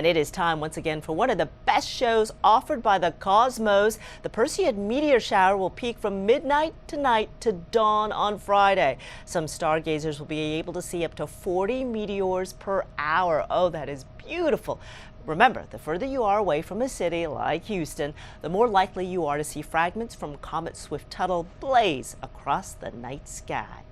And it is time once again for one of the best shows offered by the cosmos. The Perseid meteor shower will peak from midnight tonight to dawn on Friday. Some stargazers will be able to see up to 40 meteors per hour. Oh, that is beautiful. Remember, the further you are away from a city like Houston, the more likely you are to see fragments from Comet Swift-Tuttle blaze across the night sky.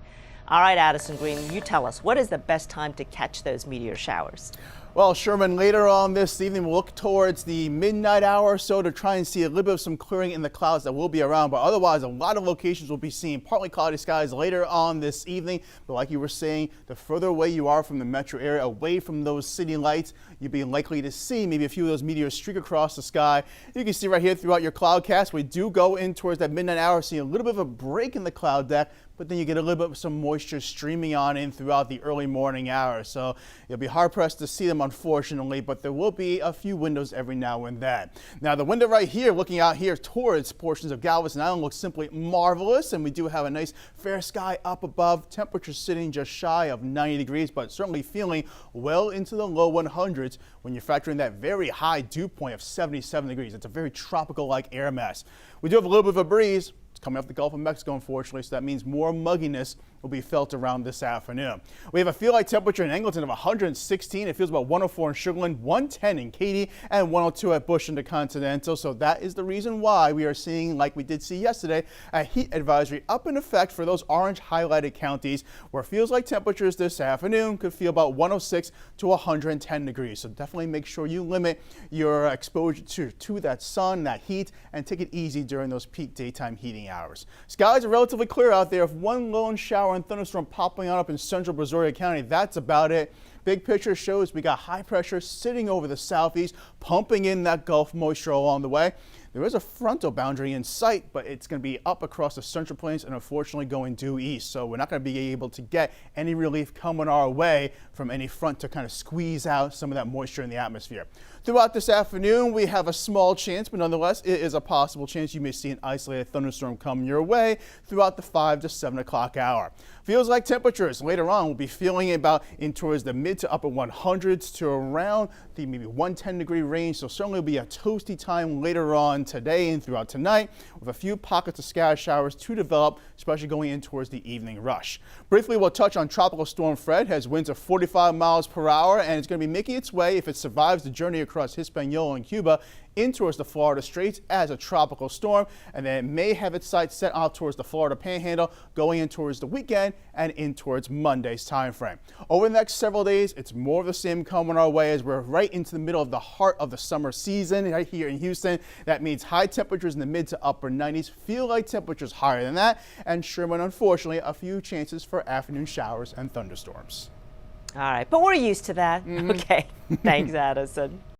All right, Addison Green, you tell us, what is the best time to catch those meteor showers? Well, Sherman, later on this evening, we'll look towards the midnight hour or so to try and see a little bit of some clearing in the clouds that will be around. But otherwise, a lot of locations will be seeing partly cloudy skies later on this evening. But like you were saying, the further away you are from the metro area, away from those city lights, you'll be likely to see maybe a few of those meteors streak across the sky. You can see right here throughout your cloudcast, we do go in towards that midnight hour, seeing a little bit of a break in the cloud deck, but then you get a little bit of some moisture streaming on in throughout the early morning hours. So you'll be hard pressed to see them, unfortunately, but there will be a few windows every now and then. Now the window right here, looking out here towards portions of Galveston Island, looks simply marvelous, and we do have a nice fair sky up above. Temperatures sitting just shy of 90 degrees, but certainly feeling well into the low 100s when you factor in that very high dew point of 77 degrees. It's a very tropical-like air mass. We do have a little bit of a breeze. It's coming off the Gulf of Mexico, unfortunately, so that means more mugginess will be felt around this afternoon. We have a feel-like temperature in Angleton of 116. It feels about 104 in Sugar Land, 110 in Katy, and 102 at Bush and the Continental. So that is the reason why we are seeing, like we did see yesterday, a heat advisory up in effect for those orange highlighted counties, where feels-like temperatures this afternoon could feel about 106 to 110 degrees. So definitely make sure you limit your exposure to that sun, that heat, and take it easy during those peak daytime heating hours. Skies are relatively clear out there, with one lone shower and thunderstorm popping up in central Brazoria County. That's about it. Big picture shows we got high pressure sitting over the southeast, pumping in that Gulf moisture along the way. There is a frontal boundary in sight, but it's going to be up across the central plains and unfortunately going due east. So we're not going to be able to get any relief coming our way from any front to kind of squeeze out some of that moisture in the atmosphere. Throughout this afternoon, we have a small chance, but nonetheless, it is a possible chance you may see an isolated thunderstorm come your way throughout the 5 to 7 o'clock hour. Feels like temperatures later on will be feeling about in towards the mid to upper 100s to around the maybe 110 degree range. So certainly will be a toasty time later on today and throughout tonight, with a few pockets of scattered showers to develop, especially going in towards the evening rush. Briefly, we'll touch on Tropical Storm Fred. Has winds of 45 miles per hour, and it's going to be making its way, if it survives the journey across Hispaniola and Cuba, in towards the Florida Straits as a tropical storm, and then it may have its sights set off towards the Florida Panhandle going in towards the weekend and in towards Monday's time frame. Over the next several days, it's more of the same coming our way as we're right into the middle of the heart of the summer season right here in Houston. That means high temperatures in the mid to upper 90s, feel like temperatures higher than that, and Sherman, unfortunately, a few chances for afternoon showers and thunderstorms. All right, but we're used to that. Okay, thanks, Addison.